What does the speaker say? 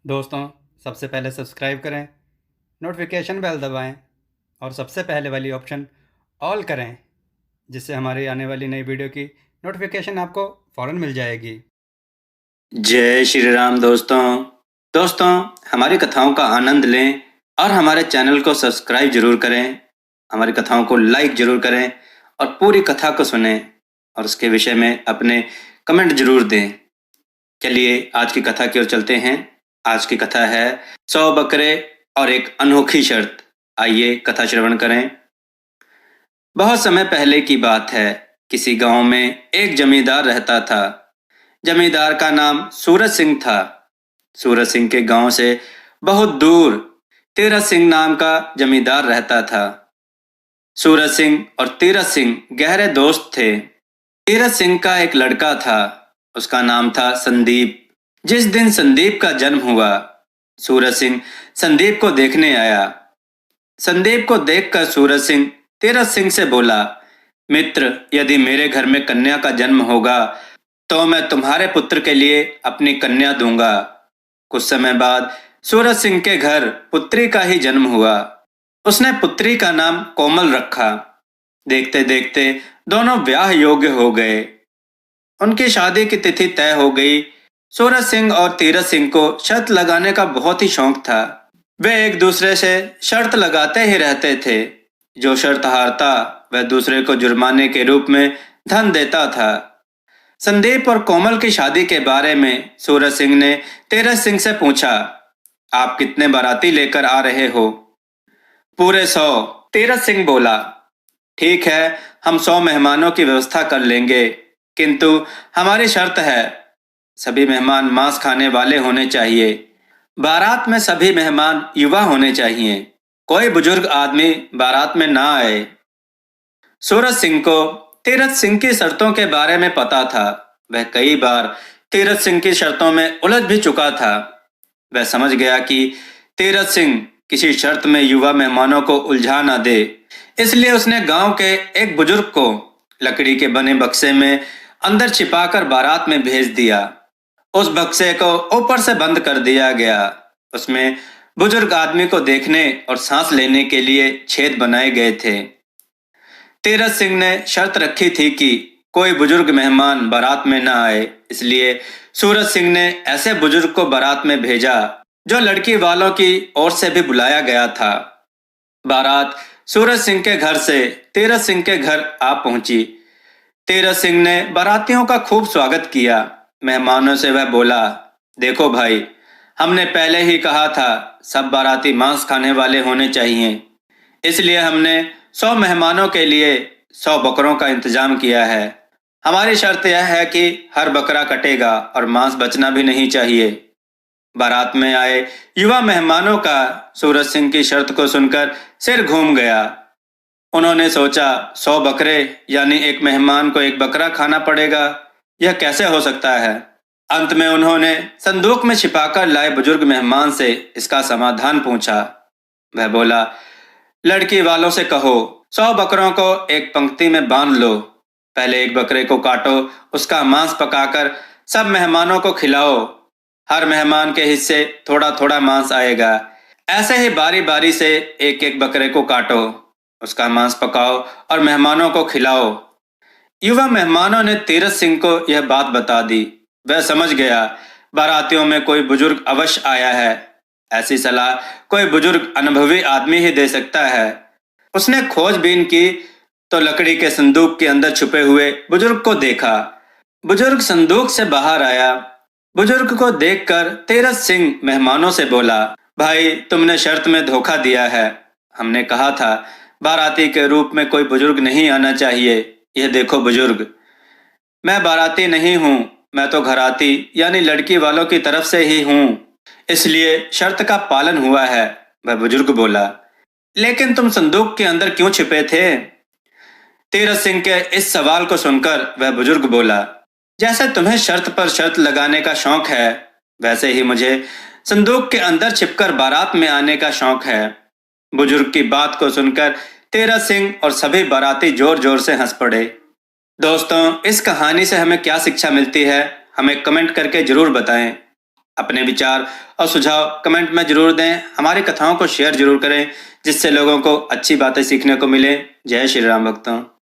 दोस्तों, सबसे पहले सब्सक्राइब करें, नोटिफिकेशन बेल दबाएं और सबसे पहले वाली ऑप्शन ऑल करें, जिससे हमारी आने वाली नई वीडियो की नोटिफिकेशन आपको फ़ौरन मिल जाएगी। जय श्री राम दोस्तों। हमारी कथाओं का आनंद लें और हमारे चैनल को सब्सक्राइब जरूर करें। हमारी कथाओं को लाइक जरूर करें और पूरी कथा को सुनें और उसके विषय में अपने कमेंट जरूर दें। चलिए आज की कथा की ओर चलते हैं। आज की कथा है 100 बकरे और एक अनोखी शर्त। आइए कथा श्रवण करें। बहुत समय पहले की बात है। किसी गांव में एक जमींदार रहता था। जमींदार का नाम सूरज सिंह था। सूरज सिंह के गांव से बहुत दूर तीरथ सिंह नाम का जमींदार रहता था। सूरज सिंह और तीरथ सिंह गहरे दोस्त थे। तीरथ सिंह का एक लड़का था। उसका नाम था संदीप। जिस दिन संदीप का जन्म हुआ, सूरज सिंह संदीप को देखने आया। संदीप को देखकर सूरज सिंह तीरथ सिंह से बोला, मित्र, यदि मेरे घर में कन्या का जन्म होगा तो मैं तुम्हारे पुत्र के लिए अपनी कन्या दूंगा। कुछ समय बाद सूरज सिंह के घर पुत्री का ही जन्म हुआ। उसने पुत्री का नाम कोमल रखा। देखते देखते दोनों ब्याह योग्य हो गए। उनकी शादी की तिथि तय हो गई। सूरज सिंह और तीरथ सिंह को शर्त लगाने का बहुत ही शौक था। वे एक दूसरे से शर्त लगाते ही रहते थे। जो शर्त हारता वह दूसरे को जुर्माने के रूप में धन देता था। संदीप और कोमल की शादी के बारे में सूरज सिंह ने तीरथ सिंह से पूछा, आप कितने बाराती लेकर आ रहे हो? पूरे 100। तीरथ सिंह बोला, ठीक है, हम 100 मेहमानों की व्यवस्था कर लेंगे, किंतु हमारी शर्त है, सभी मेहमान मांस खाने वाले होने चाहिए। बारात में सभी मेहमान युवा होने चाहिए। कोई बुजुर्ग आदमी बारात में ना आए। सूरज सिंह को तीरथ सिंह की शर्तों के बारे में पता था। वह कई बार तीरथ सिंह की शर्तों में उलझ भी चुका था। वह समझ गया कि तीरथ सिंह किसी शर्त में युवा मेहमानों को उलझा न दे। इसलिए उसने गांव के एक बुजुर्ग को लकड़ी के बने बक्से में अंदर छिपाकर बारात में भेज दिया। उस बक्से को ऊपर से बंद कर दिया गया। उसमें बुजुर्ग आदमी को देखने और सांस लेने के लिए छेद बनाए गए थे। तीरथ सिंह ने शर्त रखी थी कि कोई बुजुर्ग मेहमान बारात में न आए। इसलिए सूरज सिंह ने ऐसे बुजुर्ग को बारात में भेजा जो लड़की वालों की ओर से भी बुलाया गया था। बारात सूरज सिंह के घर से तीरथ सिंह के घर आ पहुंची। तीरथ सिंह ने बारातियों का खूब स्वागत किया। मेहमानों से वह बोला, देखो भाई, हमने पहले ही कहा था सब बाराती मांस खाने वाले होने चाहिए। इसलिए हमने 100 मेहमानों के लिए 100 बकरों का इंतजाम किया है। हमारी शर्त यह है कि हर बकरा कटेगा और मांस बचना भी नहीं चाहिए। बारात में आए युवा मेहमानों का सूरज सिंह की शर्त को सुनकर सिर घूम गया। उन्होंने सोचा, 100 बकरे यानी एक मेहमान को एक बकरा खाना पड़ेगा, यह कैसे हो सकता है? अंत में उन्होंने संदूक में छिपाकर लाए बुजुर्ग मेहमान से इसका समाधान पूछा। वह बोला, लड़की वालों से कहो 100 बकरों को एक पंक्ति में बांध लो। पहले एक बकरे को काटो, उसका मांस पकाकर सब मेहमानों को खिलाओ। हर मेहमान के हिस्से थोड़ा थोड़ा मांस आएगा। ऐसे ही बारी बारी से एक एक बकरे को काटो, उसका मांस पकाओ और मेहमानों को खिलाओ। युवा मेहमानों ने तीरथ सिंह को यह बात बता दी। वह समझ गया बारातियों में कोई बुजुर्ग अवश्य आया है। ऐसी सलाह कोई बुजुर्ग अनुभवी आदमी ही दे सकता है। उसने खोजबीन की तो लकड़ी के संदूक के अंदर छुपे हुए बुजुर्ग को देखा। बुजुर्ग संदूक से बाहर आया। बुजुर्ग को देखकर तीरथ सिंह मेहमानों से बोला, भाई, तुमने शर्त में धोखा दिया है। हमने कहा था बाराती के रूप में कोई बुजुर्ग नहीं आना चाहिए। यह देखो बुजुर्ग, मैं बाराती नहीं हूँ, मैं तो घराती यानी लड़की वालों की तरफ से ही हूँ। इसलिए शर्त का पालन हुआ है। वह बुजुर्ग बोला, लेकिन तुम संदूक के अंदर क्यों छिपे थे? तीरथ सिंह के इस सवाल को सुनकर वह बुजुर्ग बोला, जैसे तुम्हें शर्त पर शर्त लगाने का शौक है, वैसे ही मुझे संदूक के अंदर छिपकर बारात में आने का शौक है। बुजुर्ग की बात को सुनकर तीरथ सिंह और सभी बाराती जोर जोर से हंस पड़े। दोस्तों, इस कहानी से हमें क्या शिक्षा मिलती है, हमें कमेंट करके जरूर बताएं। अपने विचार और सुझाव कमेंट में जरूर दें। हमारी कथाओं को शेयर जरूर करें जिससे लोगों को अच्छी बातें सीखने को मिले। जय श्री राम भक्तों।